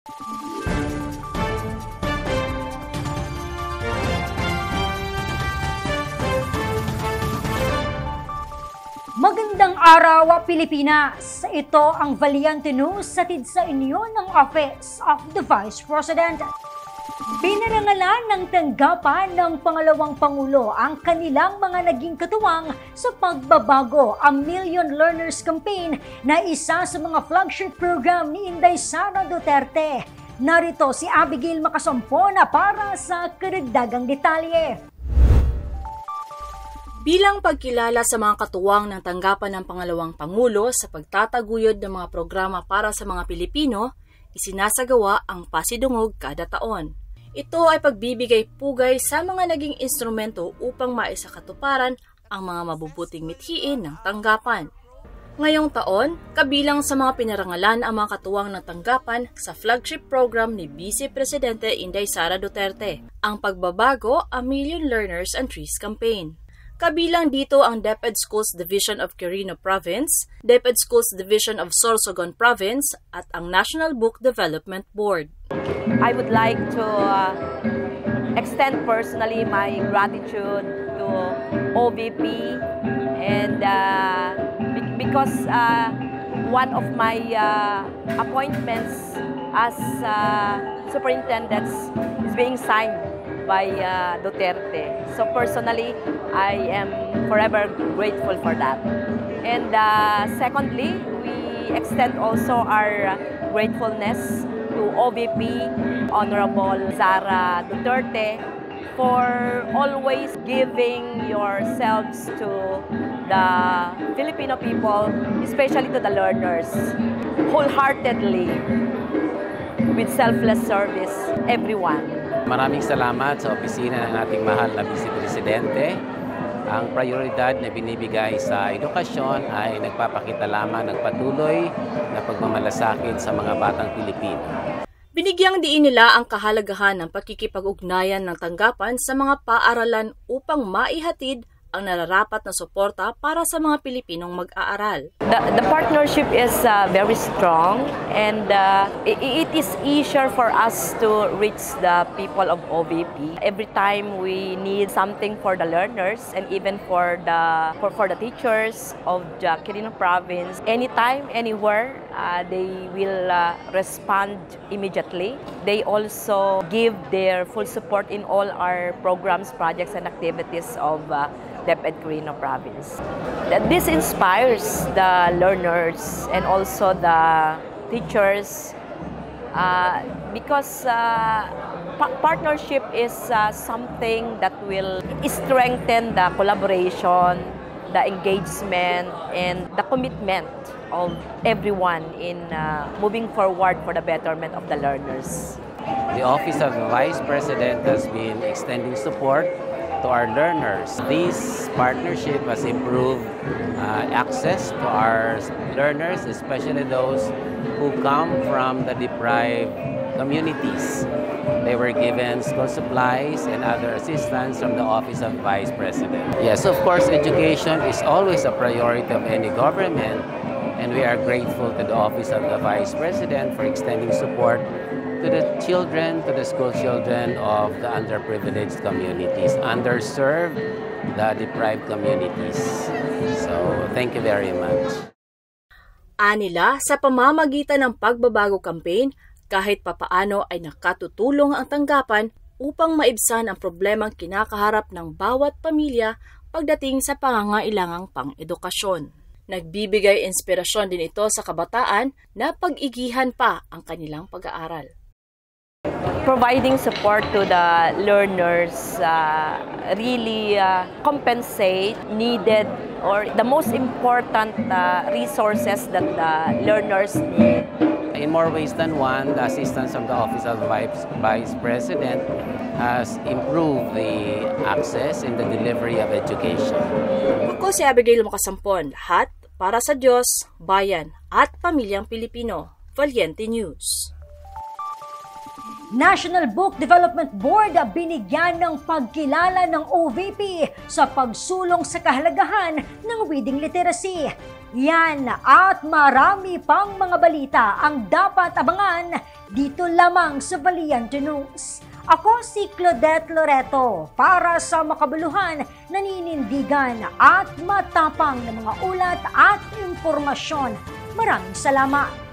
Magandang araw, Pilipinas! Ito ang Valiente News hatid sa inyo ng Office of the Vice President. Pinarangalan ng tanggapan ng pangalawang Pangulo ang kanilang mga naging katuwang sa pagbabago, ang Million Learners Campaign na isa sa mga flagship program ni Inday Sara Duterte. Narito si Abigail Macasampona para sa karagdagang detalye. Bilang pagkilala sa mga katuwang ng tanggapan ng pangalawang Pangulo sa pagtataguyod ng mga programa para sa mga Pilipino, isinasagawa ang pasidungog kada taon. Ito ay pagbibigay pugay sa mga naging instrumento upang maisakatuparan ang mga mabubuting mithiin ng tanggapan. Ngayong taon, kabilang sa mga pinarangalan ang mga katuwang ng tanggapan sa flagship program ni Vice Presidente Inday Sara Duterte, ang pagbabago a Million Learners and Trees Campaign. Kabilang dito ang DepEd Schools Division of Quirino Province, DepEd Schools Division of Sorsogon Province, at ang National Book Development Board. I would like to extend personally my gratitude to OVP and because one of my appointments as superintendents is being signed by Duterte. So personally, I am forever grateful for that. And secondly, we extend also our gratefulness to OVP, Honorable Sara Duterte, for always giving yourselves to the Filipino people, especially to the learners, wholeheartedly, with selfless service, everyone. Maraming salamat sa opisina ng ating mahal na Vice Presidente. Ang prioridad na binibigay sa edukasyon ay nagpapakita lamang ng patuloy na pagmamalasakit sa mga batang Pilipino. Binigyang diin nila ang kahalagahan ng pakikipag-ugnayan ng tanggapan sa mga paaralan upang maihatid ang nararapat na suporta para sa mga Pilipinong mag-aaral. The partnership is very strong and it is easier for us to reach the people of OVP. Every time we need something for the learners and even for the teachers of the Quirino Province, anytime, anywhere, they will respond immediately. They also give their full support in all our programs, projects, and activities of DepEd Quirino Province. This inspires the learners and also the teachers because partnership is something that will strengthen the collaboration, the engagement, and the commitment of everyone in moving forward for the betterment of the learners. The Office of the Vice President has been extending support to our learners. This partnership has improved access to our learners, especially those who come from the deprived communities. They were given school supplies and other assistance from the Office of Vice President. Yes, of course, education is always a priority of any government, and we are grateful to the Office of the Vice President for extending support to the children, to the school children of the underprivileged communities, underserved, the deprived communities. So, thank you very much. Anila, sa pamamagitan ng pagbabago campaign, kahit papaano ay nakatutulong ang tanggapan upang maibsan ang problemang kinakaharap ng bawat pamilya pagdating sa pangangailangang pang-edukasyon. Nagbibigay inspirasyon din ito sa kabataan na pag-igihan pa ang kanilang pag-aaral. Providing support to the learners really compensate needed or the most important resources that the learners need. In more ways than one, the assistance from the Office of the Vice President has improved the access in the delivery of education. Ako si Abigail Macasampon, lahat para sa Diyos, bayan at pamilyang Pilipino. Valiente News. National Book Development Board binigyan ng pagkilala ng OVP sa pagsulong sa kahalagahan ng reading literacy. Yan at marami pang mga balita ang dapat abangan dito lamang sa Valiente News. Ako si Claudette Loreto para sa makabuluhan, naninindigan at matapang na mga ulat at impormasyon. Maraming salamat!